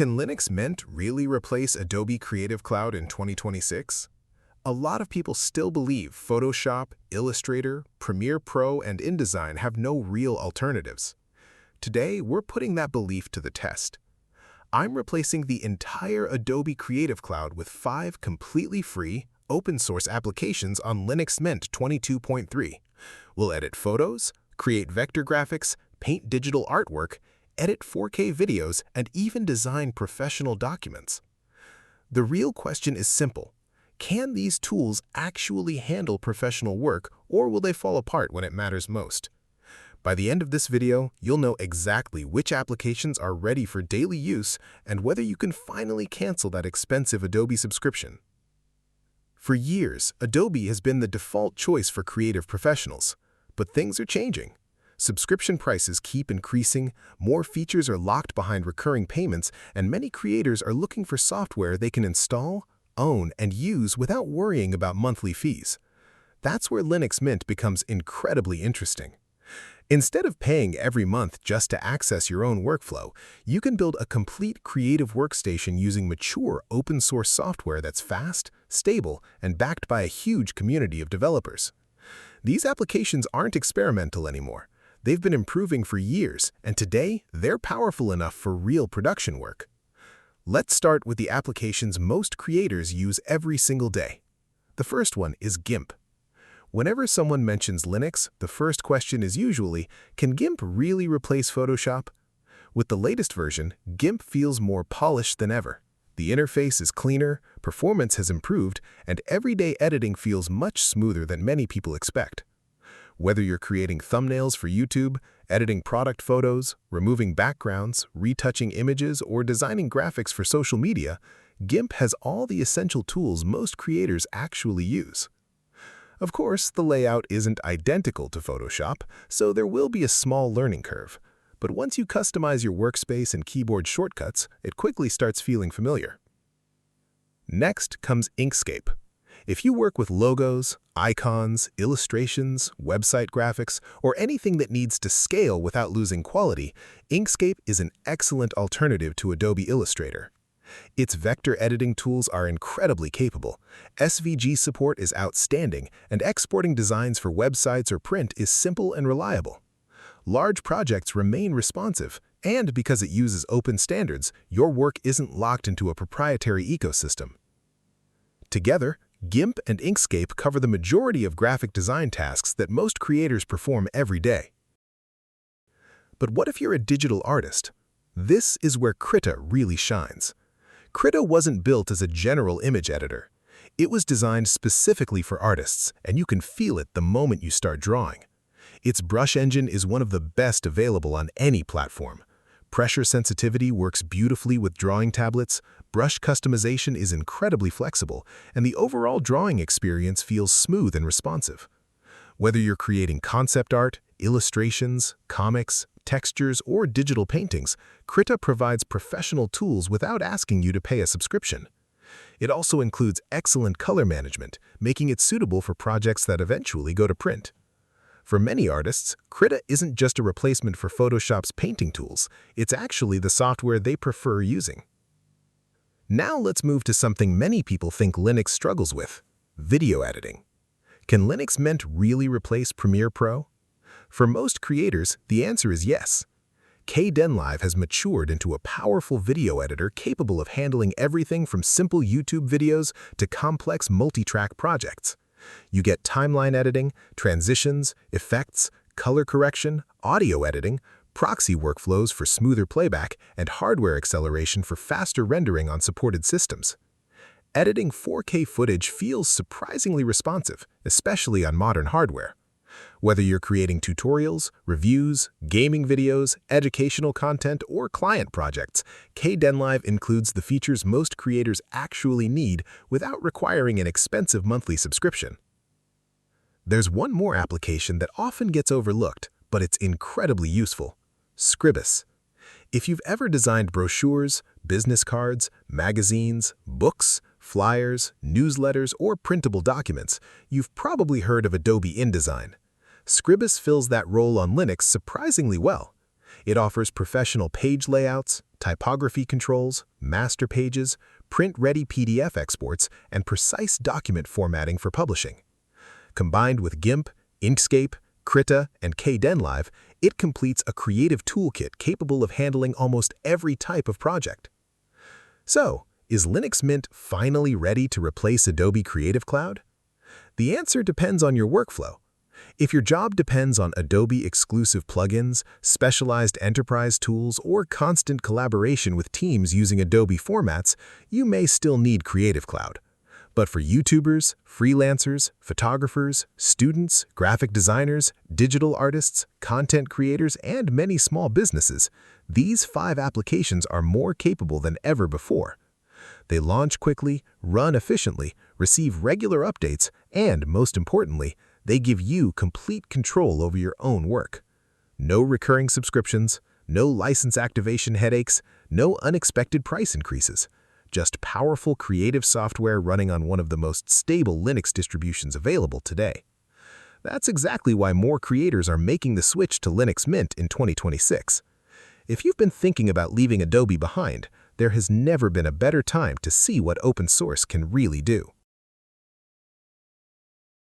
Can Linux Mint really replace Adobe Creative Cloud in 2026? A lot of people still believe Photoshop, Illustrator, Premiere Pro, and InDesign have no real alternatives. Today, we're putting that belief to the test. I'm replacing the entire Adobe Creative Cloud with 5 completely free, open-source applications on Linux Mint 22.3. We'll edit photos, create vector graphics, paint digital artwork, edit 4K videos, and even design professional documents. The real question is simple. Can these tools actually handle professional work, or will they fall apart when it matters most? By the end of this video, you'll know exactly which applications are ready for daily use and whether you can finally cancel that expensive Adobe subscription. For years, Adobe has been the default choice for creative professionals, but things are changing. Subscription prices keep increasing, more features are locked behind recurring payments, and many creators are looking for software they can install, own, and use without worrying about monthly fees. That's where Linux Mint becomes incredibly interesting. Instead of paying every month just to access your own workflow, you can build a complete creative workstation using mature open-source software that's fast, stable, and backed by a huge community of developers. These applications aren't experimental anymore. They've been improving for years, and today, they're powerful enough for real production work. Let's start with the applications most creators use every single day. The first one is GIMP. Whenever someone mentions Linux, the first question is usually, can GIMP really replace Photoshop? With the latest version, GIMP feels more polished than ever. The interface is cleaner, performance has improved, and everyday editing feels much smoother than many people expect. Whether you're creating thumbnails for YouTube, editing product photos, removing backgrounds, retouching images, or designing graphics for social media, GIMP has all the essential tools most creators actually use. Of course, the layout isn't identical to Photoshop, so there will be a small learning curve. But once you customize your workspace and keyboard shortcuts, it quickly starts feeling familiar. Next comes Inkscape. If you work with logos, icons, illustrations, website graphics, or anything that needs to scale without losing quality, Inkscape is an excellent alternative to Adobe Illustrator. Its vector editing tools are incredibly capable, SVG support is outstanding, and exporting designs for websites or print is simple and reliable. Large projects remain responsive, and because it uses open standards, your work isn't locked into a proprietary ecosystem. Together, GIMP and Inkscape cover the majority of graphic design tasks that most creators perform every day. But what if you're a digital artist? This is where Krita really shines. Krita wasn't built as a general image editor. It was designed specifically for artists, and you can feel it the moment you start drawing. Its brush engine is one of the best available on any platform. Pressure sensitivity works beautifully with drawing tablets, brush customization is incredibly flexible, and the overall drawing experience feels smooth and responsive. Whether you're creating concept art, illustrations, comics, textures, or digital paintings, Krita provides professional tools without asking you to pay a subscription. It also includes excellent color management, making it suitable for projects that eventually go to print. For many artists, Krita isn't just a replacement for Photoshop's painting tools, it's actually the software they prefer using. Now let's move to something many people think Linux struggles with: video editing. Can Linux Mint really replace Premiere Pro? For most creators, the answer is yes. Kdenlive has matured into a powerful video editor capable of handling everything from simple YouTube videos to complex multi-track projects. You get timeline editing, transitions, effects, color correction, audio editing, proxy workflows for smoother playback, and hardware acceleration for faster rendering on supported systems. Editing 4K footage feels surprisingly responsive, especially on modern hardware. Whether you're creating tutorials, reviews, gaming videos, educational content, or client projects, Kdenlive includes the features most creators actually need without requiring an expensive monthly subscription. There's one more application that often gets overlooked, but it's incredibly useful: Scribus. If you've ever designed brochures, business cards, magazines, books, flyers, newsletters, or printable documents, you've probably heard of Adobe InDesign. Scribus fills that role on Linux surprisingly well. It offers professional page layouts, typography controls, master pages, print-ready PDF exports, and precise document formatting for publishing. Combined with GIMP, Inkscape, Krita, and Kdenlive, it completes a creative toolkit capable of handling almost every type of project. So, is Linux Mint finally ready to replace Adobe Creative Cloud? The answer depends on your workflow. If your job depends on Adobe-exclusive plugins, specialized enterprise tools, or constant collaboration with teams using Adobe formats, you may still need Creative Cloud. But for YouTubers, freelancers, photographers, students, graphic designers, digital artists, content creators, and many small businesses, these 5 applications are more capable than ever before. They launch quickly, run efficiently, receive regular updates, and, most importantly, they give you complete control over your own work. No recurring subscriptions, no license activation headaches, no unexpected price increases. Just powerful creative software running on one of the most stable Linux distributions available today. That's exactly why more creators are making the switch to Linux Mint in 2026. If you've been thinking about leaving Adobe behind, there has never been a better time to see what open source can really do.